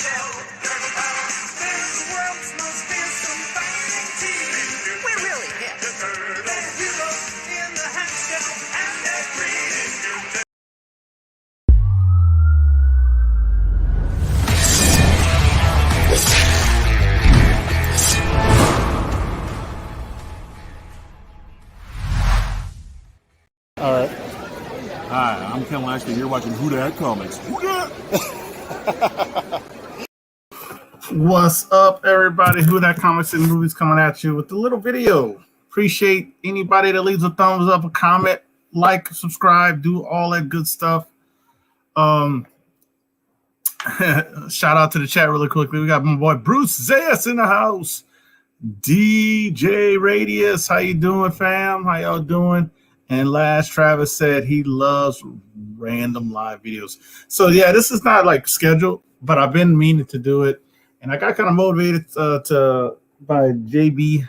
We're really hip. All right. Hi, I'm Ken Lashley. You're watching Who Dat Comics. Who Dat? What's up, everybody? Who Dat Comics and Movies coming at you with a little video. Appreciate anybody that leaves a thumbs up, a comment, like, subscribe, do all that good stuff. Shout out to the chat really quickly. We got my boy Bruce Zayas in the house. DJ Radius, how you doing, fam? How y'all doing? And last, Travis said he loves random live videos. So yeah, this is not like scheduled, but I've been meaning to do it, and I got kind of motivated by JB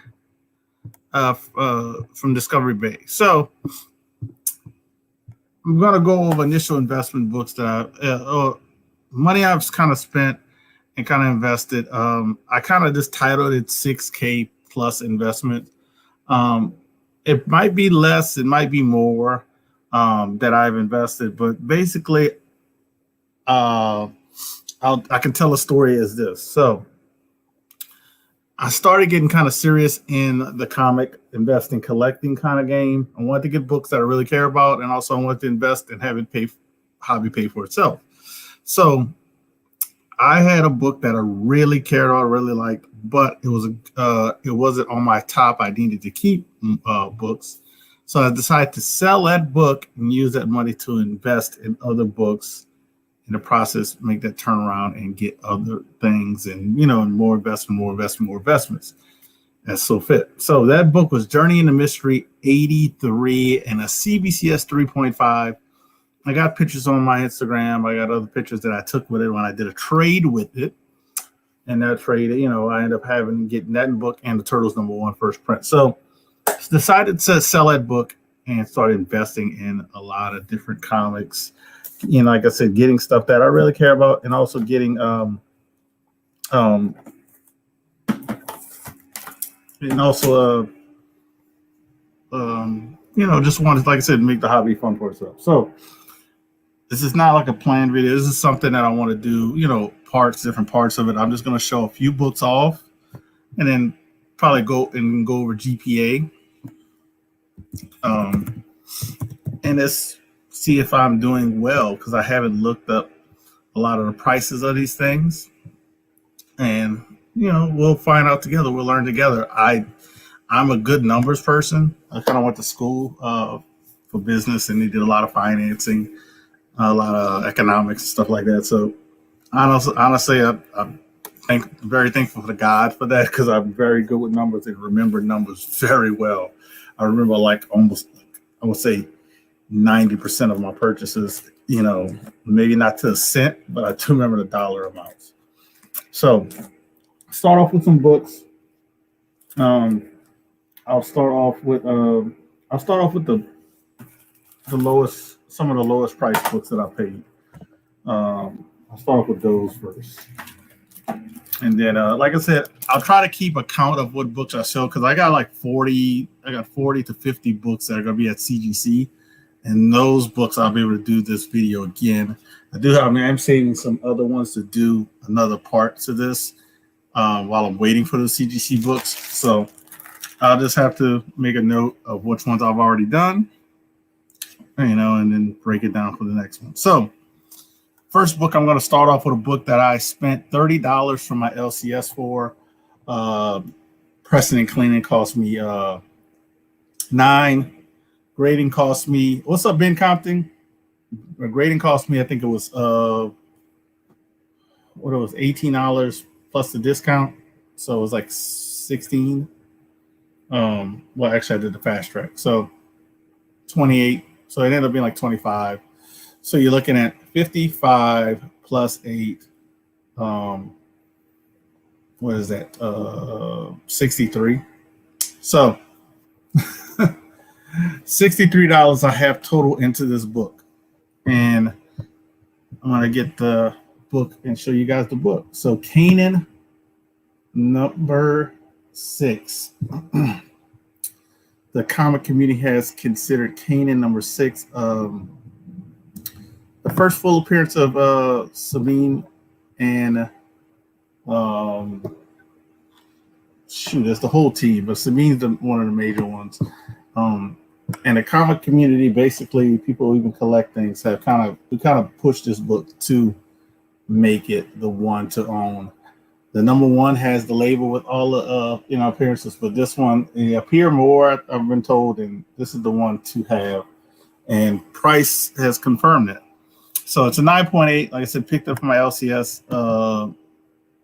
from Discovery Bay. So I'm gonna go over initial investment books that money I've kind of spent and kind of invested. I kind of just titled it 6K plus investment. It might be less, it might be more that I've invested, but basically, I can tell a story as this. So I started getting kind of serious in the comic investing, collecting kind of game. I wanted to get books that I really care about, and also I wanted to invest and have it hobby pay for itself. So I had a book that I really cared about, really liked, but it wasn't on my top. I needed to keep books, so I decided to sell that book and use that money to invest in other books. In the process, make that turnaround and get other things, and and more investments. That's so fit. So that book was Journey into Mystery 83 and a CBCS 3.5. I got pictures on my Instagram. I got other pictures that I took with it when I did a trade with it. And that trade, I ended up getting that book and the Turtles #1 first print. So decided to sell that book and started investing in a lot of different comics. Like I said, getting stuff that I really care about, and also getting just wanted, like I said, make the hobby fun for itself. So this is not like a planned video. This is something that I want to do, different parts of it. I'm just going to show a few books off and then probably go over GPA. And let's see if I'm doing well, because I haven't looked up a lot of the prices of these things. And, we'll find out together. We'll learn together. I'm a good numbers person. I kind of went to school for business, and they did a lot of financing, a lot of economics and stuff like that. So honestly, I'm very thankful to God for that, because I'm very good with numbers and remember numbers very well. I remember almost, I would say 90% of my purchases, maybe not to a cent, but I do remember the dollar amounts. So start off with some books. I'll start off with the lowest, some of the lowest price books that I paid. I'll start off with those first. And then, like I said, I'll try to keep a count of what books I sell, because I got 40 to 50 books that are going to be at CGC. And those books I'll be able to do this video again. I'm saving some other ones to do another part to this while I'm waiting for the CGC books. So I'll just have to make a note of which ones I've already done, and then break it down for the next one. So first book, I'm going to start off with a book that I spent $30 from my LCS for. Pressing and cleaning cost me $9. Grading cost me, what's up, Ben Compton? Grading cost me, I think it was $18 plus the discount. So it was like 16. Well, actually I did the fast track. So 28. So it ended up being like 25. So you're looking at 55 plus 8. What is that? 63. So $63 I have total into this book. And I'm going to get the book and show you guys the book. So Kanan number 6. The comic community has considered Kanan number 6 the first full appearance of Sabine and it's the whole team, but Sabine's one of the major ones. And the comic community, basically, people who even collect things have kind of pushed this book to make it the one to own. The number 1 has the label with all the appearances, but this one appear more, I've been told, and this is the one to have. And Price has confirmed it. So it's a 9.8. Like I said, picked up from my LCS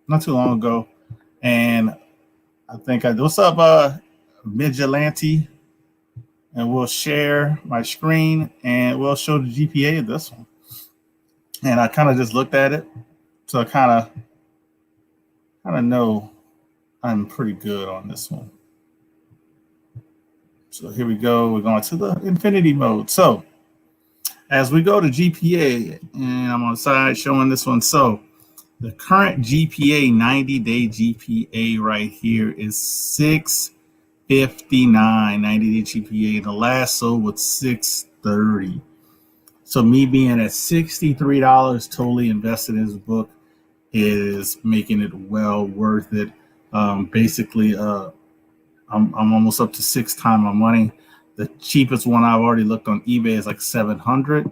not too long ago, and I think what's up, Vigilante, and we'll share my screen and we'll show the GPA of this one. And I kind of just looked at it, so I kind of know I'm pretty good on this one. So here we go. We're going to the infinity mode. So as we go to GPA, and I'm on the side showing this one. So the current GPA, 90-day GPA right here is 659, 90-day GPA. The last sold was 630. So me being at $63 totally invested in this book is making it well worth it. Basically, I'm almost up to 6 times my money. The cheapest one I've already looked on eBay is like 700.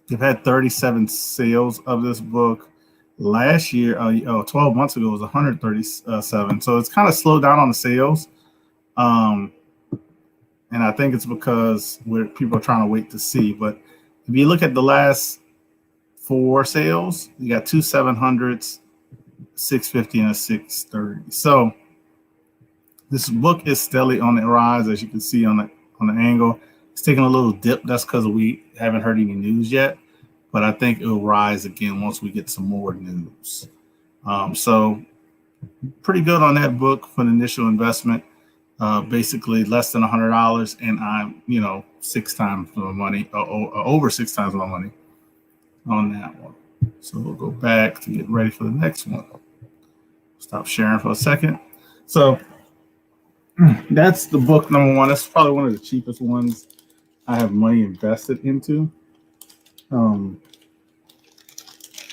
They've had 37 sales of this book. Last year, 12 months ago, it was 137. So it's kind of slowed down on the sales. And I think it's because people are trying to wait to see. But if you look at the last 4 sales, you got 2 700s, 650, and a 630. So this book is steadily on the rise, as you can see on the angle. It's taking a little dip. That's because we haven't heard any news yet, but I think it will rise again once we get some more news. So pretty good on that book for an initial investment. Basically less than $100, and I'm 6 times my money, over 6 times my money on that one. So we'll go back to get ready for the next one. Stop sharing for a second. So that's the book number 1. That's probably one of the cheapest ones I have money invested into. And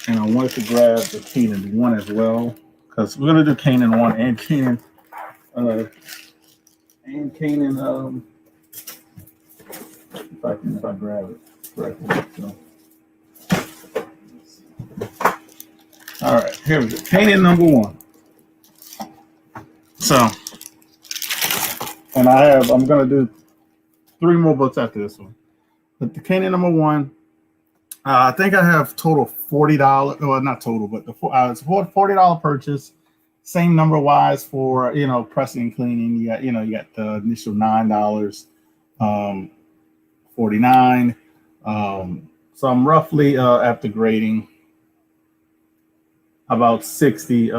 I wanted to grab the Kanan 1 as well, because we're going to do Kanan 1 and Kanan. If I grab it correctly. So. All right, here we go. Kanan number 1. So, and I'm going to do 3 more books after this one. But the Kanan number 1, I think I have total $40. Well, not total, but it's a $40 purchase. Same number wise for pressing and cleaning. You got the initial $9, 49. So I'm roughly after grading about 60.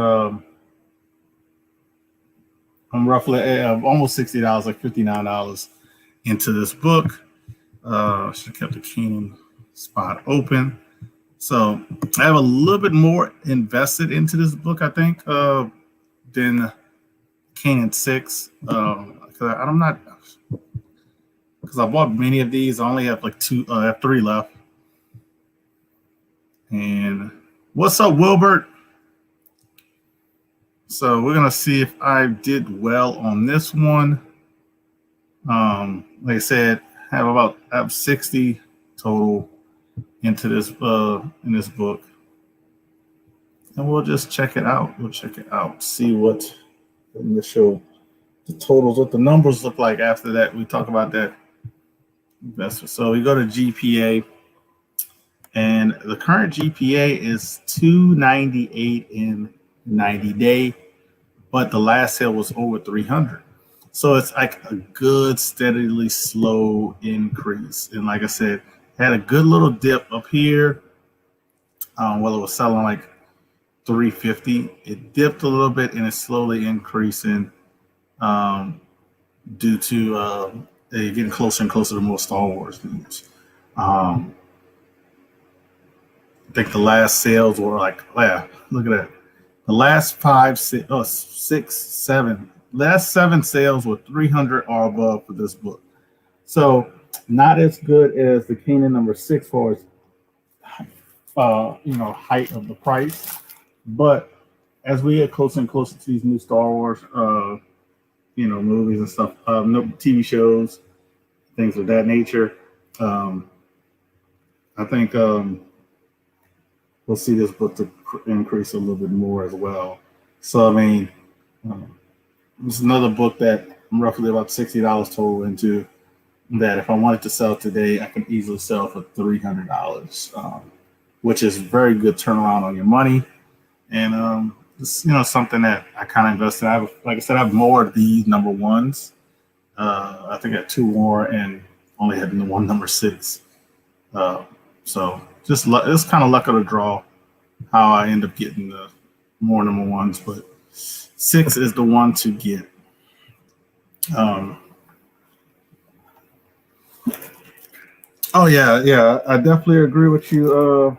I'm roughly almost $60, like $59 into this book. Should have kept the Kanan spot open. So I have a little bit more invested into this book, I think, than Kanan 6. Because I bought many of these. I only have like 3 left. And what's up, Wilbert? So we're gonna see if I did well on this one. Like I said, I have 60 total into this in this book, and we'll just check it out. See what the totals, what the numbers look like after that. We talk about that investment. So we go to GPA, and the current GPA is 298 in 90 day, but the last sale was over 300. So it's like a good, steadily slow increase. And like I said, had a good little dip up here. It was selling like 350. It dipped a little bit and it's slowly increasing due to getting closer and closer to more Star Wars news. I think the last sales were like, yeah, look at that. The last last seven sales were 300 or above for this book. So not as good as the Kanan number 6 for its height of the price, but as we get closer and closer to these new Star Wars movies and stuff, no TV shows, things of that nature, I think we'll see this book to increase a little bit more as well. So I mean, this is another book that I'm roughly about $60 total into, that if I wanted to sell today, I could easily sell for $300, which is very good turnaround on your money. And it's something that I kind of invested. Like I said, I have more of these number ones. I think I had 2 more and only had the one number 6. So just it's kind of luck of the draw how I end up getting the more number ones, but 6 is the one to get. Oh yeah, I definitely agree with you.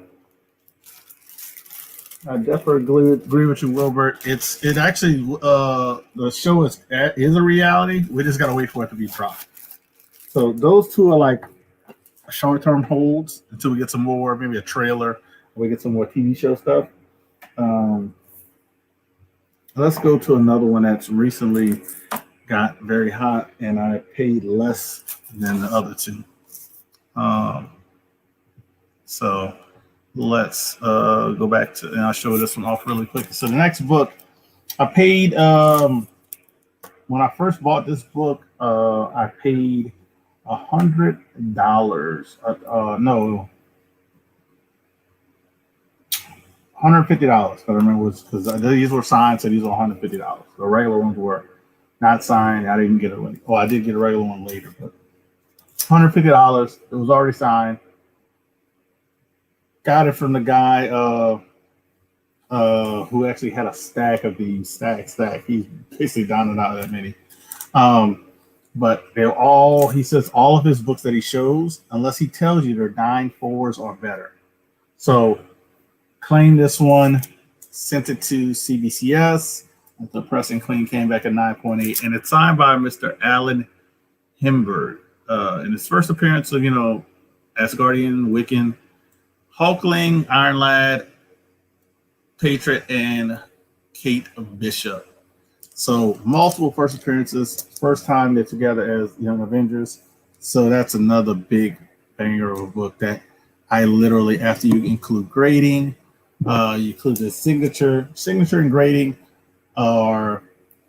I definitely agree with you, Wilbert. It actually the show is a reality. We just gotta wait for it to be dropped. So those two are like short-term holds until we get some more, maybe a trailer, or we get some more TV show stuff. Let's go to another one that's recently got very hot, and I paid less than the other two. So let's go back to, and I'll show this one off really quick. So the next book, I paid when I first bought this book, I paid $100. No, $150. I remember because these were signed, so these were $150. The regular ones were not signed. I didn't get it. Well, I did get a regular one later, but $150. It was already signed. Got it from the guy who actually had a stack of these stack. He's basically down and out of that many. But they're all, he says all of his books that he shows, unless he tells you they're 9.4s or better. So claimed this one, sent it to CBCS. The press and clean came back at 9.8, and it's signed by Mr. Alan Himberg. In his first appearance of, Asgardian, Wiccan, Hulkling, Iron Lad, Patriot, and Kate Bishop. So multiple first appearances, first time they're together as Young Avengers. So that's another big banger of a book that I literally, after you include grading, you include the signature and grading, are,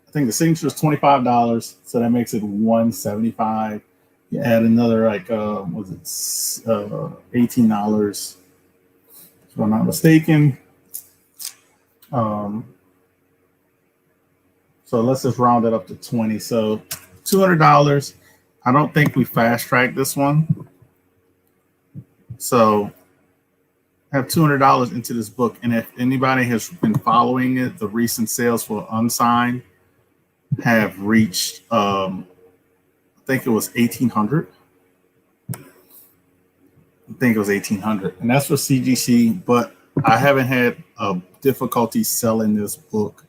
I think the signature is $25, so that makes it $175. You add another $18, if I'm not mistaken. So let's just round it up to 20. So $200. I don't think we fast tracked this one. So I have $200 into this book. And if anybody has been following it, the recent sales for unsigned have reached, I think it was 1,800. And that's for CGC, but I haven't had a difficulty selling this book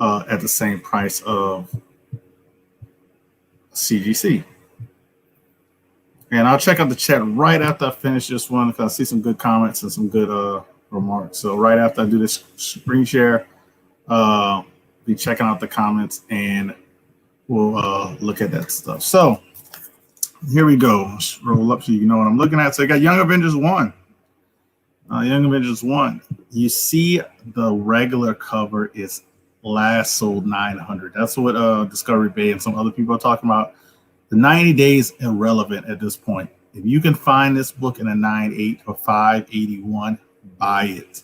at the same price of CGC. And I'll check out the chat right after I finish this one, because I see some good comments and some good remarks. So right after I do this screen share, be checking out the comments and we'll look at that stuff. So here we go. Let's roll up so you know what I'm looking at. So I got Young Avengers 1. Young Avengers 1. You see the regular cover is last sold 900. That's what Discovery Bay and some other people are talking about. The 90 days irrelevant at this point. If you can find this book in a 9.8 or 581, buy it.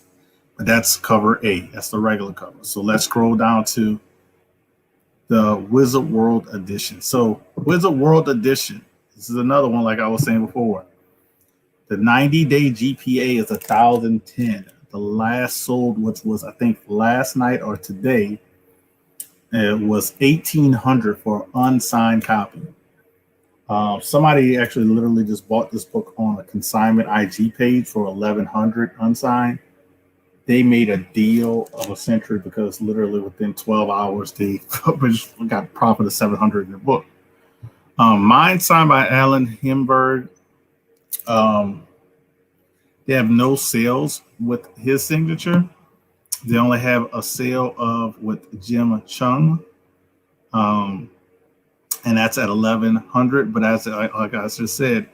But that's cover A. That's the regular cover. So let's scroll down to the Wizard World Edition. So Wizard World Edition. This is another one, like I was saying before. The 90-day GPA is 1,010. The last sold, which was I think last night or today, it was 1,800 for an unsigned copy. Somebody actually literally just bought this book on a consignment IG page for 1,100 unsigned. They made a deal of a century because literally within 12 hours they got a profit of 700 in the book. Mine signed by Alan Himberg. They have no sales with his signature. They only have a sale of with Jim Chung. And that's at 1,100. But as like I just said,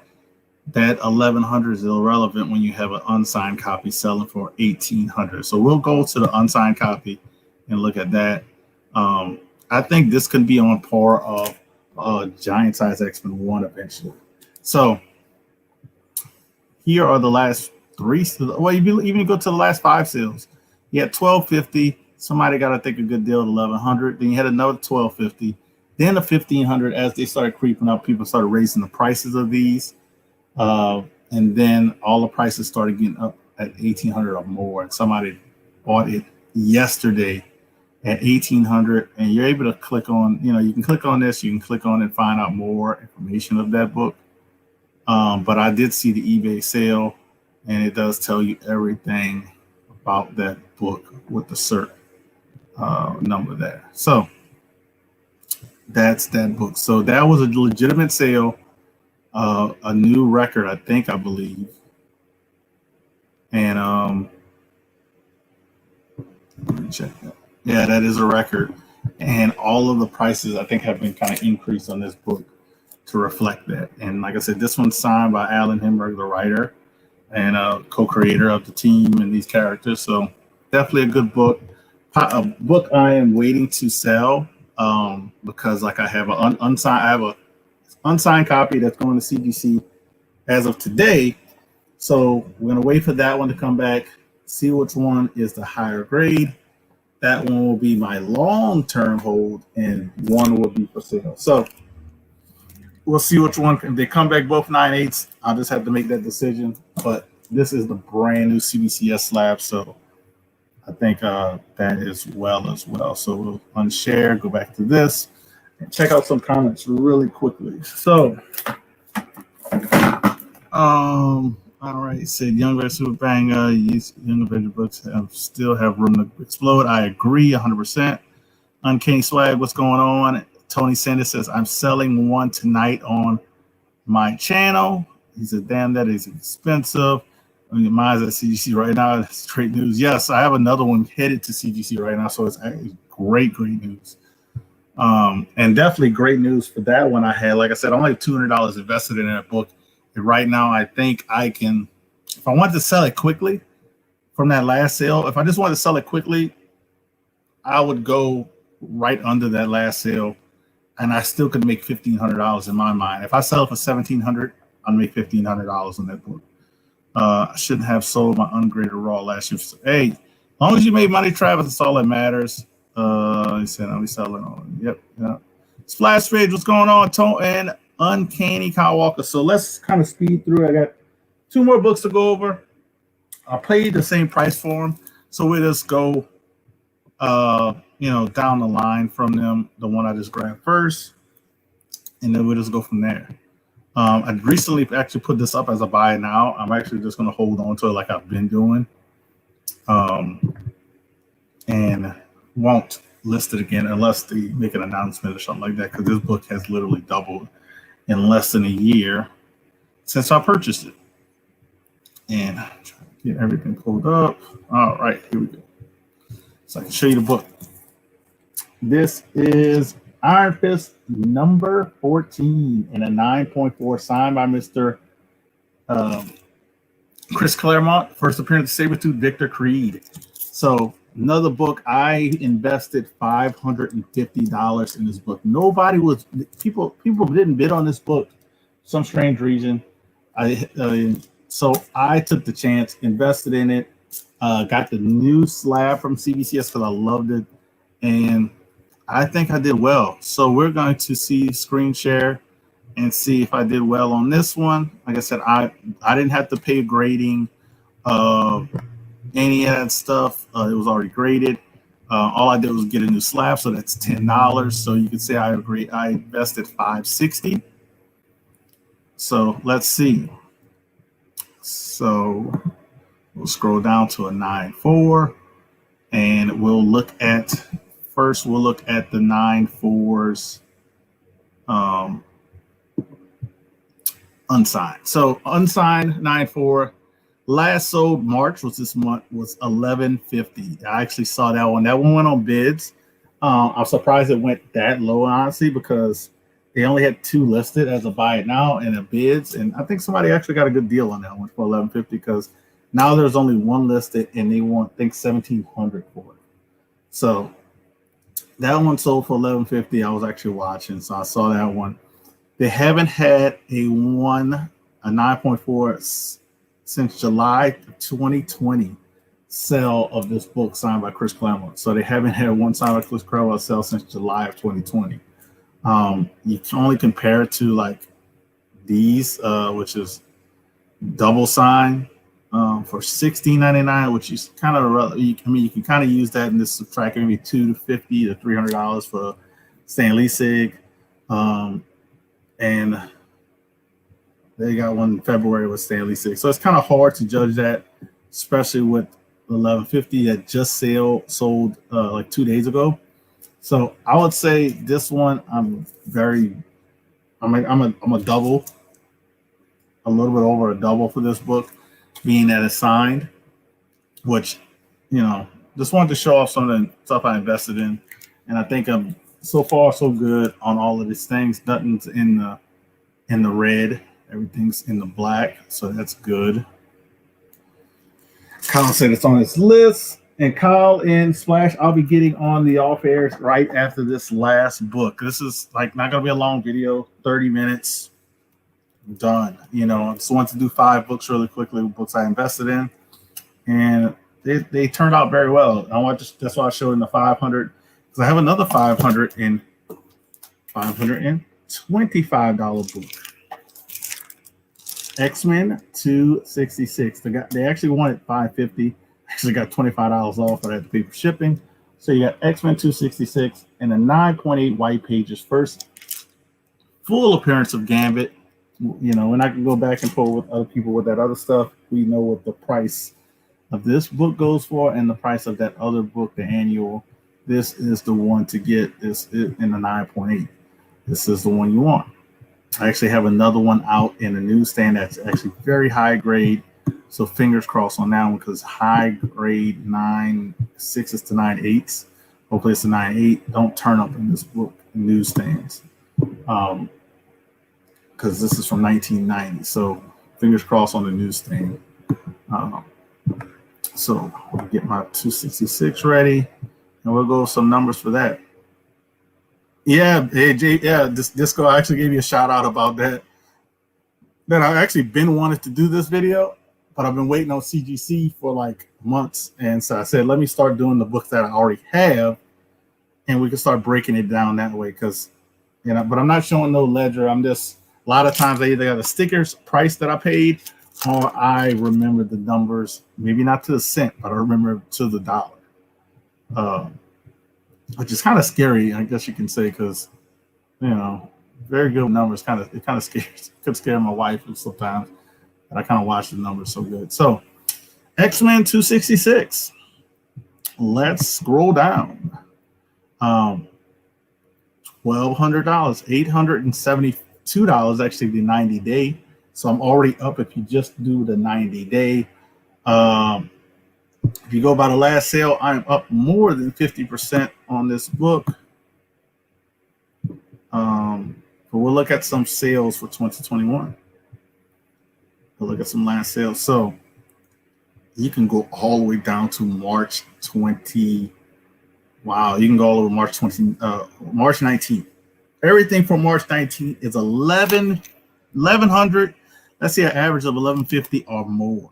that 1,100 is irrelevant when you have an unsigned copy selling for 1,800. So we'll go to the unsigned copy and look at that. I think this could be on par of Giant Size X-Men 1 eventually. So here are the last three. Well, even go to the last 5 sales. You had 1,250. Somebody got, I think, a good deal at 1,100. Then you had another 1,250. Then the 1,500. As they started creeping up, people started raising the prices of these. And then all the prices started getting up at 1,800 or more. And somebody bought it yesterday at 1,800. And you're able to click on, you can click on this, you can click on it and find out more information of that book. But I did see the eBay sale, and it does tell you everything about that book with the cert number there. So that's that book. So that was a legitimate sale. A new record, I believe. And let me check that. Yeah, that is a record. And all of the prices, I think, have been kind of increased on this book to reflect that. And like I said, this one's signed by Alan Himberg, the writer and co-creator of the team and these characters. So definitely a good book. A book I am waiting to sell because like I have an unsigned copy that's going to CGC as of today. So we're going to wait for that one to come back, see which one is the higher grade. That one will be my long-term hold, and one will be for sale. So we'll see which one. If they come back both 9/8, I'll just have to make that decision. But this is the brand new CBCS slab, so I think that is well as well. So we'll unshare, go back to this, and check out some comments really quickly. So, all right, said Young Red Super Bang, Young Avenger books still have room to explode. I agree 100%. Uncanny Swag, what's going on? Tony Sanders says, I'm selling one tonight on my channel. He said, damn, that is expensive. I mean, mine's at CGC right now. It's great news. Yes, I have another one headed to CGC right now, so it's actually great news. And definitely great news for that one I had. Like I said, I only have $200 invested in that book. And right now, I think I can, if I want to sell it quickly from that last sale, if I just want to sell it quickly, I would go right under that last sale, and I still could make $1,500 in my mind. If I sell it for $1,700, I'll make $1,500 on that book. I shouldn't have sold my ungraded raw last year. Hey, as long as you made money, Travis, that's all that matters. He said, "Are we selling on?" Yep. Splash Page, what's going on? Tone and Uncanny Kyle Walker. So let's kind of speed through. I got 2 more books to go over. I'll pay the same price for them, so we just go, down the line from them. The one I just grabbed first, and then we'll just go from there. I recently actually put this up as a buy now. I'm actually just going to hold on to it like I've been doing, and won't list it again unless they make an announcement or something like that, because this book has literally doubled in less than a year since I purchased it. And I'm trying to get everything pulled up. All right, here we go. So I can show you the book. This is Iron Fist number 14 in a 9.4, signed by Mr. Chris Claremont. First appearance of Sabretooth, Victor Creed. So another book. I invested $550 in this book. People didn't bid on this book for some strange reason. So I took the chance, invested in it, got the new slab from CBCS because I loved it, and I think I did well. So we're going to see screen share and see if I did well on this one. Like I said, I didn't have to pay grading, any of that stuff. It was already graded. All I did was get a new slab, so that's $10. So you could say I invested $560. So let's see. So we'll scroll down to a 9.4, and we'll look at first. We'll look at the 9.4s unsigned. So unsigned 9.4 last sold March was this month was $11.50. I actually saw that one. That one went on bids. I'm surprised it went that low, honestly, because they only had 2 listed as a buy it now and a bids, and I think somebody actually got a good deal on that one for $11.50 because now there's only 1 listed and they want I think $1,700 for it. So that one sold for $11.50. I was actually watching, so I saw that one. They haven't had a 9.4 since July 2020 sale of this book signed by Chris Claremont. So they haven't had one signed by Chris Claremont sale since July of 2020. You can only compare it to like these, which is double sign for $16.99, which is kind of, you can kind of use that in this subtract maybe $250 to $300 for Stan Lee. And they got one in February with Stan Lee. So it's kind of hard to judge that, especially with $11.50 that just sold like 2 days ago. So I would say this one I'm a double, a little bit over a double for this book, being that it's signed, which, just wanted to show off some of the stuff I invested in. And I think I'm so far so good on all of these things. Nothing's in the red, everything's in the black, so that's good. Kyle said it's on his list. And Kyle and Splash, I'll be getting on the off airs right after this last book. This is like not going to be a long video, 30 minutes, done. I just want to do 5 books really quickly, books I invested in. And they turned out very well. That's why I showed in the 500, because I have another $525 book. X-Men 266. They actually wanted $550. Actually got $25 off, but I had to pay for shipping. So you got X-Men 266 and a 9.8 white pages. First full appearance of Gambit. When I can go back and forth with other people with that other stuff, we know what the price of this book goes for and the price of that other book, the annual. This is the one to get. This is in the 9.8. This is the one you want. I actually have another one out in the newsstand that's actually very high grade. So fingers crossed on that one, because high grade 9.6s to 9.8s. Hopefully it's a 9.8. Don't turn up in this book in newsstands, because this is from 1990. So fingers crossed on the newsstand. So I'll get my 266 ready, and we'll go with some numbers for that. Yeah, AJ, yeah, Disco actually gave you a shout out about that. That I've actually been wanting to do this video, but I've been waiting on CGC for like months. And so I said, let me start doing the books that I already have, and we can start breaking it down that way. Because, but I'm not showing no ledger. I'm just, a lot of times I either got the stickers price that I paid, or I remember the numbers, maybe not to the cent, but I remember to the dollar. Which is kind of scary, I guess you can say, because, very good numbers. It kind of scares, could scare my wife sometimes. And I kind of watch the numbers so good. So, X-Men 266. Let's scroll down. $1,200, $872 actually the 90-day. So I'm already up if you just do the 90-day. If you go by the last sale, I'm up more than 50% on this book. But we'll look at some sales for 2021. We'll look at some last sales. So you can go all the way down to March 20. Wow, you can go all over March 19th. Everything from March 19th is 1,100. Let's see, an average of 1,150 or more.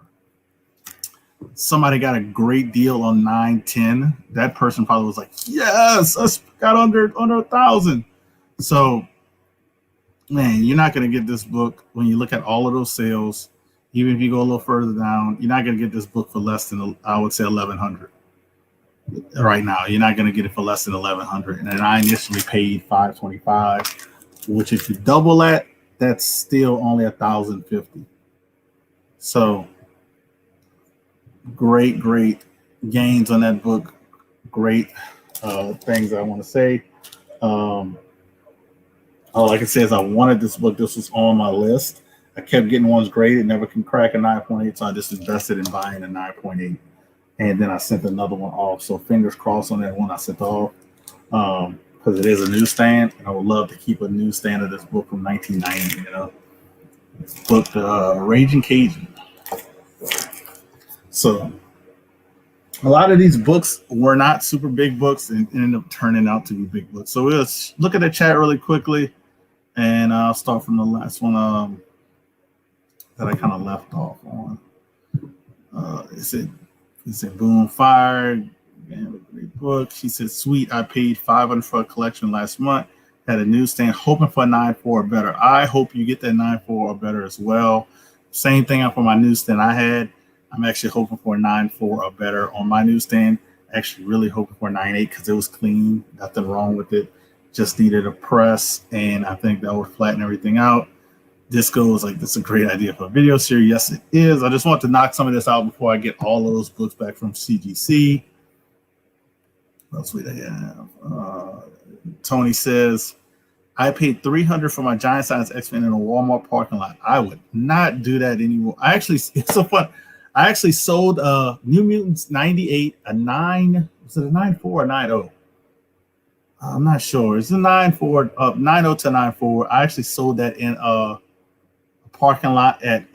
Somebody got a great deal on 910. That person probably was like, yes, I got under 1,000. So, man, you're not going to get this book when you look at all of those sales. Even if you go a little further down, you're not going to get this book for less than, I would say, 1,100. Right now, you're not going to get it for less than 1,100. And I initially paid $525, which if you double that, that's still only 1,050. So great gains on that book. Great things I want to say. All I can say is I wanted this book. This was on my list. I kept getting ones graded, never can crack a 9.8, so I just invested in buying a 9.8. And then I sent another one off. So fingers crossed on that one I sent off, because it is a newsstand, and I would love to keep a newsstand of this book from 1990. You know, book, Raging Cajun. So a lot of these books were not super big books and ended up turning out to be big books. So we'll look at the chat really quickly, and I'll start from the last one that I kind of left off on. It said Boom Fire, great book. She said, sweet, I paid $500 for a collection last month. Had a newsstand, hoping for a 9.4 or better. I hope you get that 9.4 or better as well. Same thing for my newsstand I had. I'm actually hoping for a 9.4 or better on my newsstand. Actually really hoping for a 9.8 because it was clean. Nothing wrong with it. Just needed a press, and I think that would flatten everything out. Disco was like, this is a great idea for a video series. Yes, it is. I just want to knock some of this out before I get all of those books back from CGC. What else we have? Tony says, I paid $300 for my giant size X-Men in a Walmart parking lot. I would not do that anymore. It's so fun. I actually sold New Mutants 98, was it a 9.4 or 9.0? I'm not sure. It's a 9.4, 9.0 to 9.4. I actually sold that in a parking lot at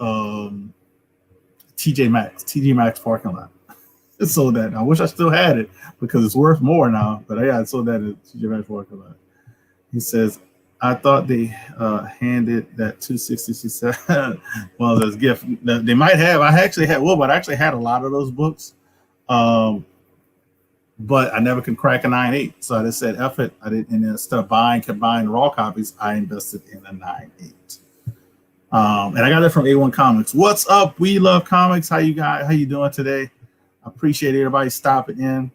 TJ Maxx parking lot. I sold that. I wish I still had it because it's worth more now. But yeah, I sold that at TJ Maxx parking lot. He says, I thought they handed that 267 well as a gift. They might have. I actually had a lot of those books. But I never can crack a 9.8. So I just said, F it. I didn't, and instead of kept buying raw copies, I invested in a 9.8. And I got it from A1 Comics. What's up? We love comics. How you doing today? I appreciate everybody stopping in.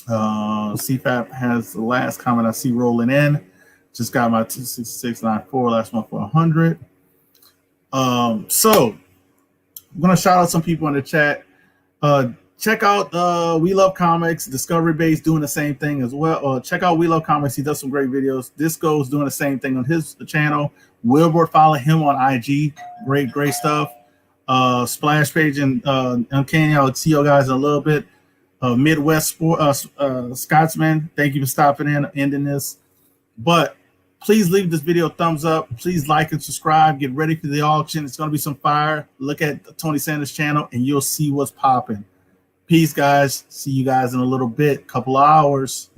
CFAP has the last comment I see rolling in. Just got my 266.94 last month for 100. So I'm gonna shout out some people in the chat. Check out We Love Comics. Discovery Base doing the same thing as well. Check out We Love Comics. He does some great videos. Disco's doing the same thing on his channel. Wilbur, follow him on IG. Great stuff. Splash Page and Uncanny. I'll see you guys in a little bit. Midwest Sport, Scotsman. Thank you for stopping in, ending this. But please leave this video a thumbs up. Please like and subscribe. Get ready for the auction. It's going to be some fire. Look at Tony Sanders' channel, and you'll see what's popping. Peace, guys. See you guys in a little bit. Couple of hours.